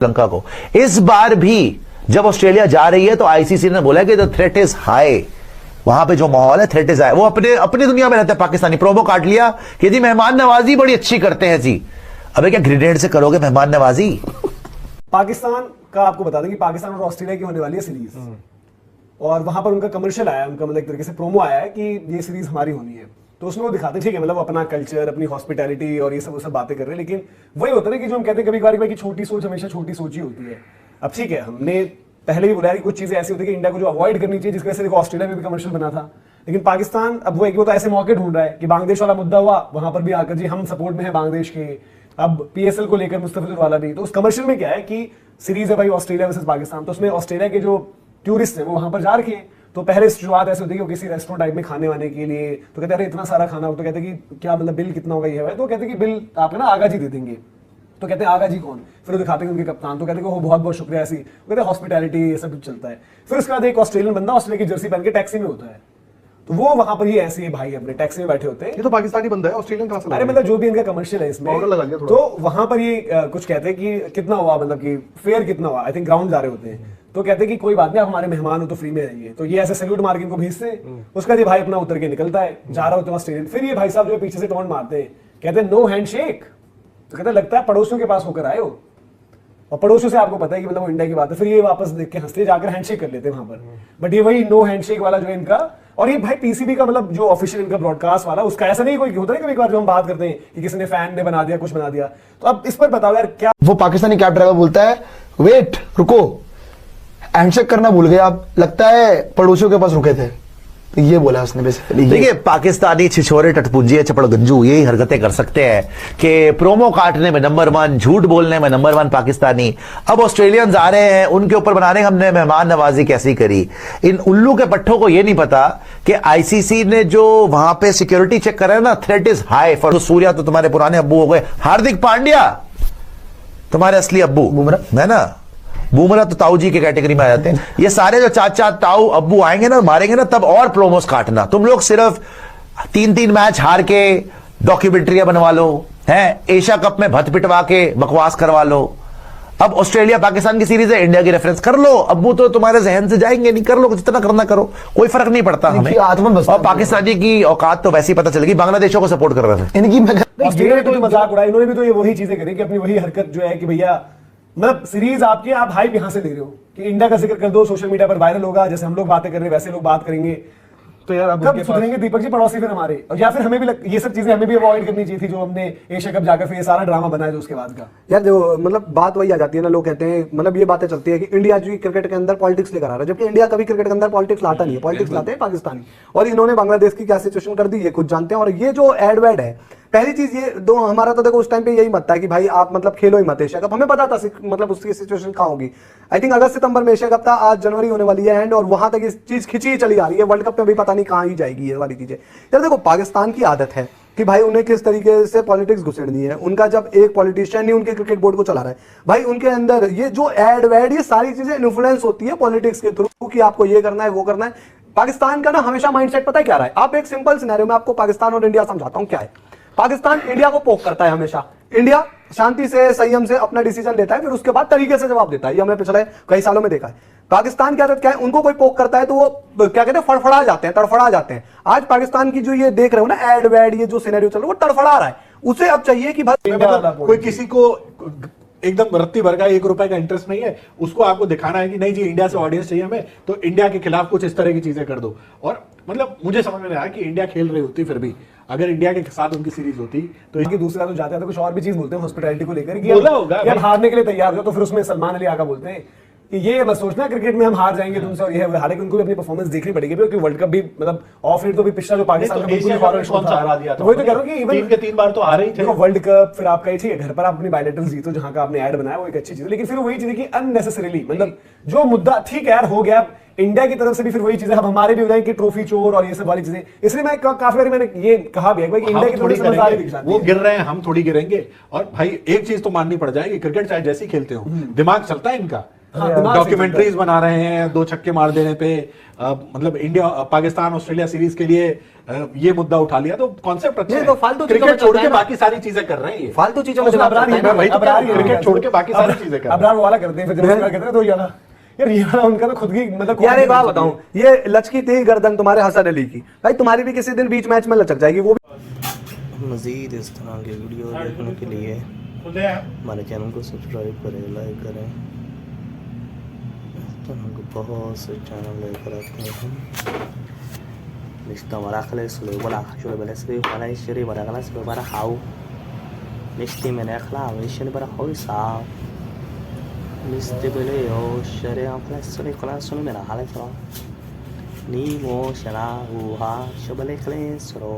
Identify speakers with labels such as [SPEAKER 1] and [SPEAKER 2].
[SPEAKER 1] श्रीलंका को। इस बार भी जब ऑस्ट्रेलिया जा रही है तो आईसीसी ने बोला कि द थ्रेट इज हाई, वहां पे जो माहौल है थ्रेट इज हाई। वो अपने दुनिया में रहता है पाकिस्तानी, प्रोमो काट लिया कि जी मेहमान नवाजी बड़ी अच्छी करते हैं जी। अबे क्या ग्रेनेड से करोगे मेहमान नवाजी?
[SPEAKER 2] पाकिस्तान का आपको बता दें कि पाकिस्तान और ऑस्ट्रेलिया की होने वाली है सीरीज, और वहां पर उनका कमर्शियल आया, उनका मतलब एक तरीके से प्रोमो आया है कि ये सीरीज हमारी होनी है। तो उसमें वो दिखाते ठीक है, मतलब अपना कल्चर, अपनी हॉस्पिटैलिटी और ये सब बातें कर रहे हैं, लेकिन वही होता है ना कि जो हम कहते हैं कभी कभार कि छोटी सोच हमेशा छोटी सोच ही होती है। अब ठीक है, हमने पहले भी बोला कि कुछ चीजें ऐसी होती है कि इंडिया को जो अवॉइड करनी चाहिए, जिसकी वजह से देखो ऑस्ट्रेलिया में भी कमर्शियल बना था, लेकिन पाकिस्तान अब वो एक वो तो ऐसे मौके ढूंढ रहा है कि बांग्लादेश वाला मुद्दा हुआ, वहां पर भी आकर जी हम सपोर्ट में है बांग्लादेश के। अब पीएसएल को लेकर मुस्तफिजुर वाला भी, तो उस कमर्शियल में क्या है कि सीरीज है भाई ऑस्ट्रेलिया वर्सेस पाकिस्तान, तो उसमें ऑस्ट्रेलिया के जो टूरिस्ट हैं वो वहां पर जा रखे हैं। तो पहले शुरुआत ऐसे होती है कि किसी रेस्टोरेंट टाइप में खाने वाने के लिए, तो कहते हैं इतना सारा खाना हो, तो कहते हैं कि क्या मतलब बिल कितना होगा ये है, तो कहते हैं कि बिल आप ना आगा जी दे देंगे। तो कहते हैं आगा जी कौन? फिर वो दिखाते हैं उनके कप्तान, तो कहते हैं वो बहुत बहुत शुक्रिया, ऐसी कहते हैं हॉस्पिटैलिटी ये सब चलता है। फिर उसके बाद एक ऑस्ट्रेलियन बंदा ऑस्ट्रेलिया की जर्सी पहन के टैक्सी में होता है, तो वो वहां पर ये ऐसे भाई अपने टैक्सी में बैठे होते हैं।
[SPEAKER 3] ये तो पाकिस्तानी बंदा है, ऑस्ट्रेलियन कहां से?
[SPEAKER 2] अरे मतलब जो भी इनका कमर्शियल है इसमें, तो वहां पर ये कुछ कहते हैं कि कितना हुआ, मतलब कि फेयर कितना हुआ, आई थिंक ग्राउंड जा रहे होते हैं, तो कहते हैं कि कोई बात नहीं, आप हमारे मेहमान हो तो फ्री में आइए। तो ये ऐसे सैल्यूट मार के इनको भेजते हैं, उसका ये भाई अपना उतर के निकलता है, जा रहा होता है ऑस्ट्रेलियन। फिर ये भाई साहब जो पीछे से टोन मारते हैं, कहते हैं नो हैंडशेक, तो कहते हैं लगता है पड़ोसियों के पास होकर आए हो, और पड़ोसियों से आपको पता है कि मतलब वो इंडिया की बात है। फिर ये वापस देख के हंसते जाकर हैंडशेक कर लेते हैं वहां पर, बट ये वही नो हैंडशेक वाला जो है इनका। और ये भाई पीसीबी का मतलब जो ऑफिशियल इनका ब्रॉडकास्ट वाला, उसका ऐसा नहीं कोई होता है कभी कभार जो हम बात करते हैं कि किसी ने फैन ने बना दिया, कुछ बना दिया। तो अब इस पर बताओ यार क्या।
[SPEAKER 3] वो पाकिस्तानी कैब ड्राइवर बोलता है वेट रुको, हैंडशेक करना भूल गए आप, लगता है पड़ोसियों के पास रुके थे, तो ये बोला उसने बेसिकली।
[SPEAKER 1] देखिए पाकिस्तानी छिछोरे टटपुंजी चपड़गंजू यही हरकतें कर सकते हैं कि प्रोमो काटने में नंबर 1, झूठ बोलने में नंबर 1 पाकिस्तानी। अब ऑस्ट्रेलियंस आ रहे हैं, उनके ऊपर बनाने हमने मेहमान नवाजी कैसी करी। इन उल्लू के पट्टों को यह नहीं पता कि आईसीसी ने जो वहां पे सिक्योरिटी चेक करा है ना, threat is high for Surya. तो तुम्हारे पुराने अब्बू हो गए, हार्दिक पांड्या तुम्हारे असली अब्बू, बुमराह है ना, बुमराह तो ताऊ जी के कैटेगरी में आ जाते हैं। ये सारे जो चाचा ताऊ अब्बू आएंगे ना, मारेंगे ना, तब और प्रोमोस काटना। तुम लोग सिर्फ 3-3 मैच हार के डॉक्यूमेंट्रियां बनवा लो, हैं एशिया कप में भत पिटवा के बकवास करवा लो। अब ऑस्ट्रेलिया पाकिस्तान की सीरीज है, इंडिया की रेफरेंस कर लो, अब्बू तो तुम्हारे जहन से जाएंगे नहीं, कर लो जितना करना करो, कोई फर्क नहीं पड़ता हमें। और पाकिस्तानी की औकात तो वैसे ही पता चलेगी, बांग्लादेशों को सपोर्ट कर रहे थे
[SPEAKER 3] इनकी
[SPEAKER 2] मजाक उड़ाई, इन्होंने भी तो ये वही चीजें करी कि अपनी वही हरकत जो है कि भैया मतलब सीरीज आपकी, आप हाइप यहां से ले रहे हो कि इंडिया का जिक्र कर दो, सोशल मीडिया पर वायरल होगा, जैसे हम लोग बातें कर रहे हैं वैसे लोग बात करेंगे। तो यार अब कब सुधरेंगे दीपक जी पड़ोसी फिर हमारे? और या फिर हमें भी ये सब चीजें हमें भी अवॉइड करनी चाहिए थी, जो हमने एशिया कप जाकर फिर ये सारा ड्रामा बनाया जो उसके बाद का।
[SPEAKER 4] यार जो मतलब बात वही आ जाती है ना, लोग कहते हैं मतलब ये बातें चलती है कि इंडिया जो क्रिकेट के अंदर पॉलिटिक्स लेकर आ रहा है, जबकि इंडिया कभी क्रिकेट के अंदर पॉलिटिक्स लाता नहीं है, पॉलिटिक्स लाते हैं पाकिस्तानी। और इन्होंने बांग्लादेश की क्या सिचुएशन कर दी ये खुद जानते हैं। और ये जो एडवर्ड है, पहली चीज ये दो हमारा तो देखो उस टाइम पे यही मत था कि भाई आप मतलब खेलो ही मत एशिया कप, हमें पता था मतलब उसकी सिचुएशन कहाँ होगी। आई थिंक अगस्त सितंबर में एशिया कप था, आज जनवरी होने वाली है एंड, और वहां तक इस चीज खिंची चली आ रही है। वर्ल्ड कप में भी पता नहीं कहाँ ही जाएगी ये वाली चीजें। यार देखो पाकिस्तान की आदत है कि भाई उन्हें किस तरीके से पॉलिटिक्स घुसेड़नी है। उनका जब एक पॉलिटिशियन ही उनके क्रिकेट बोर्ड को चला रहा है, भाई उनके अंदर ये जो एड वैड ये सारी चीजें इन्फ्लुएंस होती है पॉलिटिक्स के थ्रू कि आपको ये करना है वो करना है। पाकिस्तान का ना हमेशा माइंडसेट पता है क्या रहा है? आप एक सिंपल सिनेरियो में आपको पाकिस्तान और इंडिया समझाता हूं क्या है। पाकिस्तान इंडिया को पोक करता है हमेशा, इंडिया शांति से संयम से अपना डिसीजन लेता है, फिर उसके बाद तरीके से जवाब देता है। ये हमने पिछले कई सालों में देखा है। पाकिस्तान की आदत क्या है, उनको कोई पोक करता है तो वो क्या कहते हैं फड़फड़ा जाते हैं, तड़फड़ा जाते हैं। आज पाकिस्तान की जो ये देख रहे हो ना एड वैड, ये जो सिनेरियो चल रहा है वो तड़फड़ा रहा है। उसे अब चाहिए कि भाई
[SPEAKER 3] कोई किसी को एकदम रत्ती भर का 1 रुपए का इंटरेस्ट नहीं है, उसको आपको दिखाना है कि नहीं जी इंडिया से ऑडियंस चाहिए हमें, तो इंडिया के खिलाफ कुछ इस तरह की चीजें कर दो। और मतलब मुझे समझ में नहीं आया कि इंडिया खेल रही होती, फिर भी अगर इंडिया के साथ उनकी सीरीज होती तो
[SPEAKER 2] दूसरा तो जाते हैं तो कुछ और भी चीज बोलते हैं हॉस्पिटैलिटी को लेकर कि बोला होगा यार हारने के लिए तैयार हो, तो फिर उसमें सलमान अली आगा बोलते हैं कि ये बस सोचना क्रिकेट में हम हार जाएंगे तुमसे, और ये हालांकि उनको भी अपनी परफॉर्मेंस देखनी पड़ेगी क्योंकि वर्ल्ड कप भी मतलब ऑफ रेट तो भी पिछला जो पाकिस्तान का बिल्कुल हरा दिया था, वही तो कह रहा हूं कि इवन
[SPEAKER 3] के 3 बार तो हारे ही थे।
[SPEAKER 2] वर्ल्ड कप फिर आपका ठीक है घर पर आप अपनी बायलेटरल जीतो जहां का आपने ऐड बनाया वो एक अच्छी चीज है, लेकिन फिर वही चीज है कि अननेसेसरीली मतलब जो मुद्दा ठीक है यार हो गया, इंडिया की तरफ से भी फिर वही चीजें अब हमारे भी हो जाएंगे कि ट्रॉफी चोर और ये सब वाली चीजें। इसलिए मैं काफी बार मैंने ये कहा भी है कि इंडिया की तरफ से समझदारी दिखाती है।
[SPEAKER 3] वो गिर रहे हैं, हम थोड़ी गिरेंगे। और भाई एक चीज तो माननी पड़ जाएगी, क्रिकेट चाहे जैसी खेलते हो दिमाग चलता है इनका,
[SPEAKER 2] हाँ, दिमाग से
[SPEAKER 3] डॉक्यूमेंट्रीज बना रहे हैं 2 छक्के मार देने पे, मतलब इंडिया पाकिस्तान ऑस्ट्रेलिया सीरीज के लिए ये मुद्दा उठा लिया, तो कॉन्सेप्ट अच्छा
[SPEAKER 4] नहीं,
[SPEAKER 3] है।
[SPEAKER 4] तो फालतू चीजों में
[SPEAKER 3] क्रिकेट छोड़
[SPEAKER 4] चलता
[SPEAKER 3] के
[SPEAKER 4] है ना।
[SPEAKER 3] बाकी सारी चीजें कर रहे हैं ये।
[SPEAKER 4] फालतू चीजों में
[SPEAKER 2] उसमें
[SPEAKER 4] जवाब
[SPEAKER 2] अबरार
[SPEAKER 4] चलता है
[SPEAKER 2] ये
[SPEAKER 4] ना।
[SPEAKER 3] मैं वही तो
[SPEAKER 2] अबरार
[SPEAKER 3] कह रहा हूँ,
[SPEAKER 2] ये
[SPEAKER 3] क्रिकेट छोड़ के बाकी सारी चीजें कर रहे हैं।
[SPEAKER 2] अबरार वाला करते हैं, फिर दिनेश करते हैं, तो ये वाला यार, ये वाला उनका तो खुद की मतलब
[SPEAKER 4] यार एक बात बताऊं, ये लचकी थी गर्दन तुम्हारे हसन अली की, भाई तुम्हारी भी किसी दिन बीच मैच में लचक जाएगी। वो
[SPEAKER 5] मज़ीद इस तरह के वीडियो देखने के लिए हमारे चैनल को सब्सक्राइब करें, लाइक करें। तो हमको बहुत से चैनल लेकर आते हैं। Listo, maracles, lo igual a yo le parece que para ese y para galas lo para how. Listo, me deja la versión para hoy sao. Listo, bele yo shere a plus le cola solo me la jala solo. Ni mo será uha, yo bele cles solo.